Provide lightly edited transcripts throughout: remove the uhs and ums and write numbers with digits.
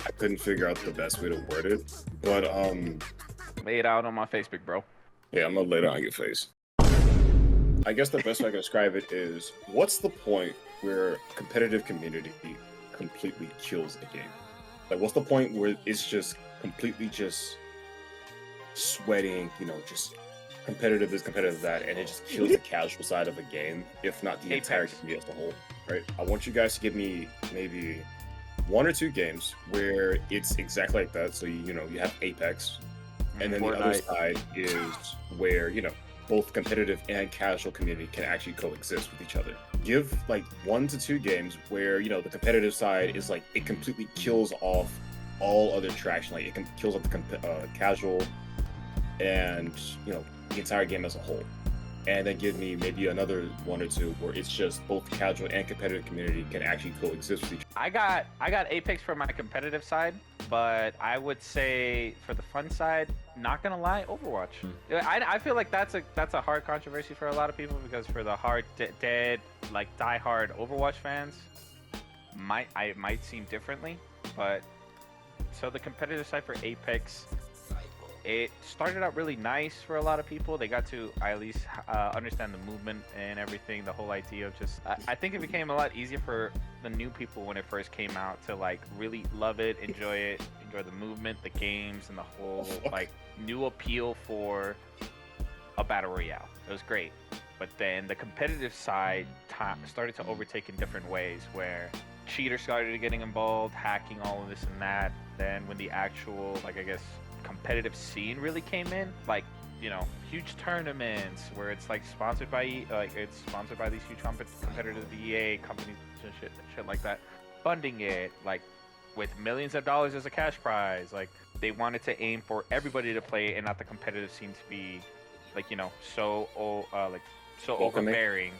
I couldn't figure out the best way to word it, but Lay it out on my Facebook, bro. yeah, I'm gonna lay it on your face. I guess the best way I can describe it is, what's the point where competitive community completely kills the game? Like, what's the point where it's just completely just sweating, just competitive this, competitive that, and it just kills the casual side of a game, if not the entire Apex. community as a whole, right? I want you guys to give me maybe one or two games where it's exactly like that. So you have Apex, and then the other Fortnite. side is where both competitive and casual community can actually coexist with each other. Give like one to two games where the competitive side is like it completely kills off all other traction, like kills off the casual and the entire game as a whole. And then give me maybe another one or two where it's just both casual and competitive community can actually coexist with each other. I got Apex for my competitive side, but I would say for the fun side, not gonna lie, Overwatch. I feel like that's a hard controversy for a lot of people because for the dead like die-hard Overwatch fans, might seem differently, but so the competitive side for Apex, it started out really nice for a lot of people. They got to at least understand the movement and everything. The whole idea of just, I think it became a lot easier for the new people when it first came out to like really love it, enjoy the movement, the games, and the whole like new appeal for a battle royale. It was great. But then the competitive side started to overtake in different ways where cheaters started getting involved, hacking all of this and that. Then when the actual, like, I guess, competitive scene really came in, like, huge tournaments where it's like sponsored by it's sponsored by these huge competitive EA companies and shit like that, funding it like with millions of dollars as a cash prize. Like they wanted to aim for everybody to play and not the competitive scene to be like so Welcoming. overbearing,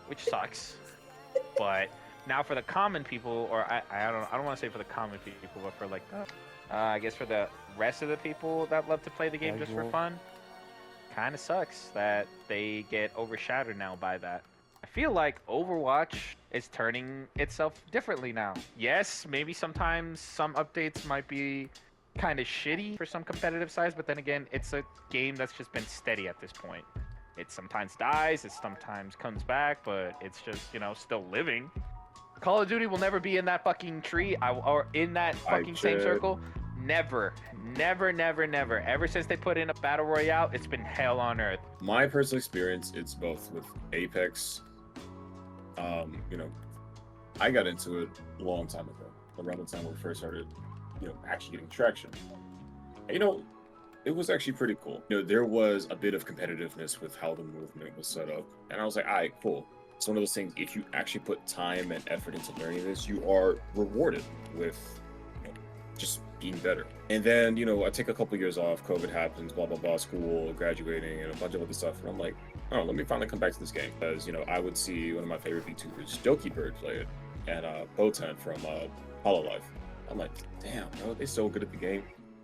which sucks. But now for the common people, or I don't want to say for the common people, but for like I guess for the rest of the people that love to play the game just for fun, kind of sucks that they get overshadowed now by that. I feel like Overwatch is turning itself differently now. Yes, maybe sometimes some updates might be kind of shitty for some competitive sides, but then again, it's a game that's just been steady at this point. It sometimes dies, it sometimes comes back, but it's just, still living. Call of Duty will never be in that fucking tree or in that fucking same circle. Never, never, never, never. Ever since they put in a battle royale, it's been hell on earth. My personal experience, it's both with Apex. I got into it a long time ago, around the time when we first started, actually getting traction. And, it was actually pretty cool. There was a bit of competitiveness with how the movement was set up, and I was like, all right, cool. It's one of those things. If you actually put time and effort into learning this, you are rewarded with just being better. And then I take a couple years off. COVID happens, blah blah blah, school, graduating, and a bunch of other stuff. And I'm like, oh, let me finally come back to this game because I would see one of my favorite VTubers, Doki Bird, play it, and Botan from Hololive. I'm like, damn, bro, they're so good at the game.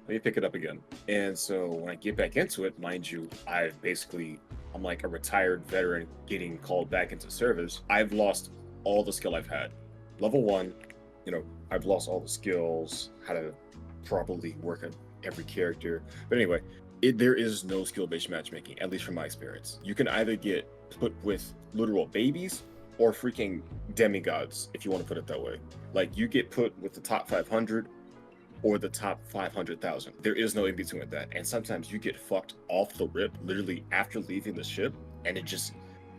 Let me pick it up again. And so when I get back into it, mind you, I'm like a retired veteran getting called back into service. I've lost all the skill I've had. Level 1, I've lost all the skills, how to properly work on every character. But anyway, there is no skill-based matchmaking, at least from my experience. You can either get put with literal babies or freaking demigods, if you want to put it that way. Like, you get put with the top 500 or the top 500,000. There is no in between with that. And sometimes you get fucked off the rip, literally after leaving the ship, and it just,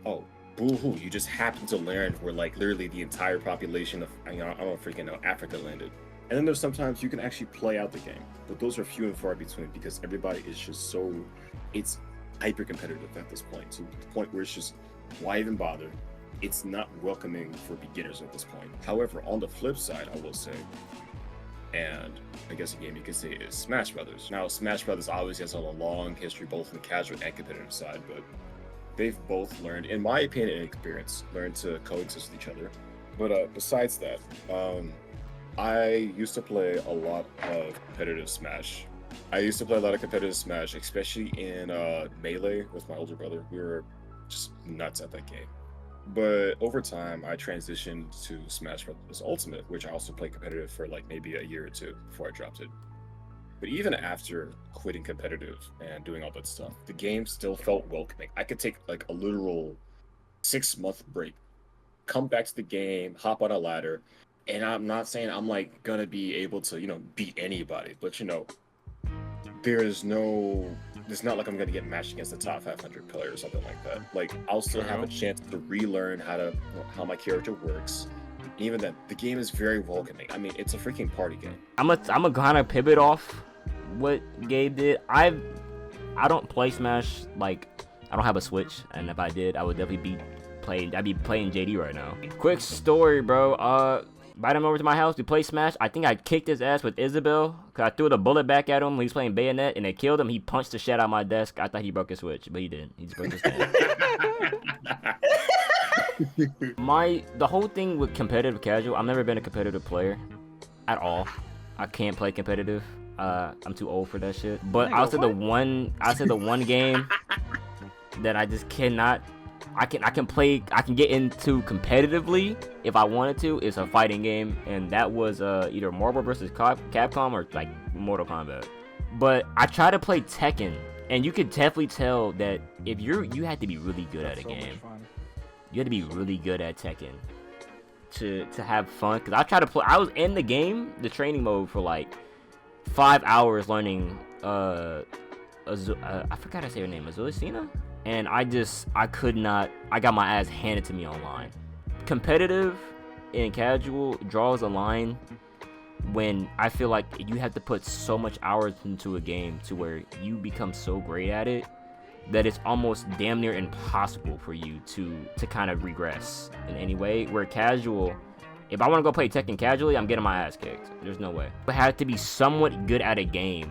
oh, boo-hoo, you just happen to land where like literally the entire population of, I don't freaking know, Africa landed. And then there's sometimes you can actually play out the game, but those are few and far between because everybody is just it's hyper competitive at this point, to the point where it's just, why even bother? It's not welcoming for beginners at this point. However, on the flip side, I will say, and I guess a game you could say is Smash Brothers. Now, Smash Brothers obviously has a long history both on the casual and competitive side, but they've both learned, in my opinion and experience, learned to coexist with each other. But besides that, I used to play a lot of competitive Smash. Especially in Melee with my older brother. We were just nuts at that game. But over time, I transitioned to Smash Bros. Ultimate, which I also played competitive for like maybe a year or two before I dropped it. But even after quitting competitive and doing all that stuff, the game still felt welcoming. I could take like a literal 6-month break, come back to the game, hop on a ladder, and I'm not saying I'm like gonna be able to, beat anybody, but there's no it's not like I'm gonna get matched against the top 500 player or something like that. Like I'll still have a chance to relearn how my character works. And even then, the game is very welcoming. I mean, it's a freaking party game. I'm a kind of pivot off what Gabe did. I don't play Smash. Like, I don't have a Switch, and if I did, I would definitely I'd be playing JD right now. Quick story, bro. Invite him over to my house. We play Smash. I think I kicked his ass with Isabelle because I threw the bullet back at him when he was playing Bayonet, and it killed him. He punched the shit out of my desk. I thought he broke his Switch, but he didn't. He just broke his stand. The whole thing with competitive casual, I've never been a competitive player at all. I can't play competitive. I'm too old for that shit. But I'll say the one game that I just cannot. I can get into competitively if I wanted to. It's a fighting game, and that was either Marvel vs. Capcom or like Mortal Kombat. But I try to play Tekken, and you could definitely tell that if you had to be really good at a game. You had to be really good at Tekken to have fun. Cause I was in the game, the training mode for like 5 hours learning. I forgot to say her name, Azucena. And I could not. I got my ass handed to me online. Competitive and casual draws a line when I feel like you have to put so much hours into a game to where you become so great at it that it's almost damn near impossible for you to kind of regress in any way. Where casual, if I want to go play Tekken casually, I'm getting my ass kicked. There's no way. I have to be somewhat good at a game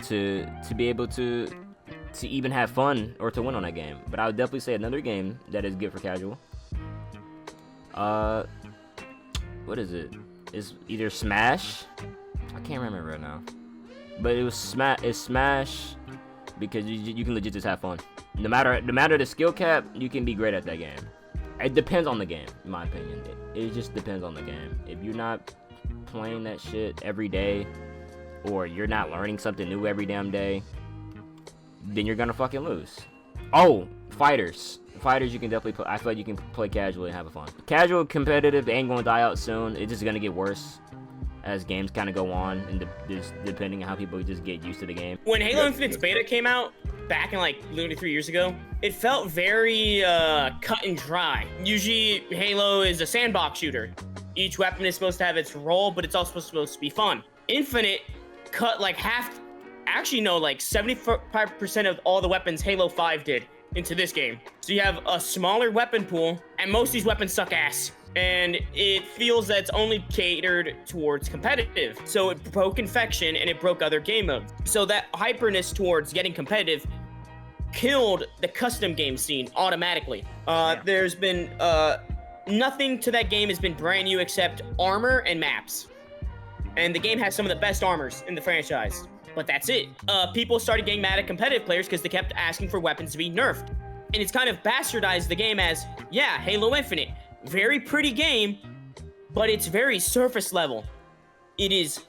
to be able to even have fun or to win on that game. But I would definitely say another game that is good for casual. What is it? It's either Smash. I can't remember right now. But it was Smash. It's Smash because you can legit just have fun. No matter the skill cap, you can be great at that game. It depends on the game, in my opinion. It just depends on the game. If you're not playing that shit every day, or you're not learning something new every damn day, then you're gonna fucking lose. Oh, fighters, you can definitely play. I feel like you can play casually and have fun. Casual competitive ain't gonna die out soon. It's just gonna get worse as games kind of go on, and just depending on how people just get used to the game. When Halo Infinite's beta came out back in like literally 3 years ago, it felt very cut and dry. Usually Halo is a sandbox shooter. Each weapon is supposed to have its role, but it's also supposed to be fun. Infinite cut like half. Actually, no, like 75% of all the weapons Halo 5 did into this game. So you have a smaller weapon pool, and most of these weapons suck ass. And it feels that it's only catered towards competitive. So it broke Infection, and it broke other game modes. So that hyperness towards getting competitive killed the custom game scene automatically. There's been nothing to that game has been brand new except armor and maps. And the game has some of the best armors in the franchise. But that's it. People started getting mad at competitive players because they kept asking for weapons to be nerfed. And it's kind of bastardized the game as, yeah, Halo Infinite. Very pretty game, but it's very surface level. It is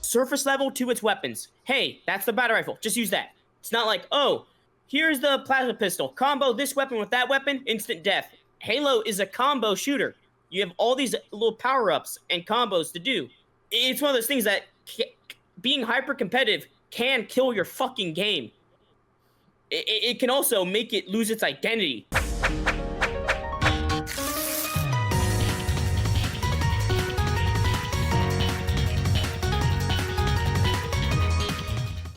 surface level to its weapons. Hey, that's the battle rifle. Just use that. It's not like, oh, here's the plasma pistol. Combo this weapon with that weapon, instant death. Halo is a combo shooter. You have all these little power-ups and combos to do. It's one of those things that being hyper-competitive can kill your fucking game. It can also make it lose its identity.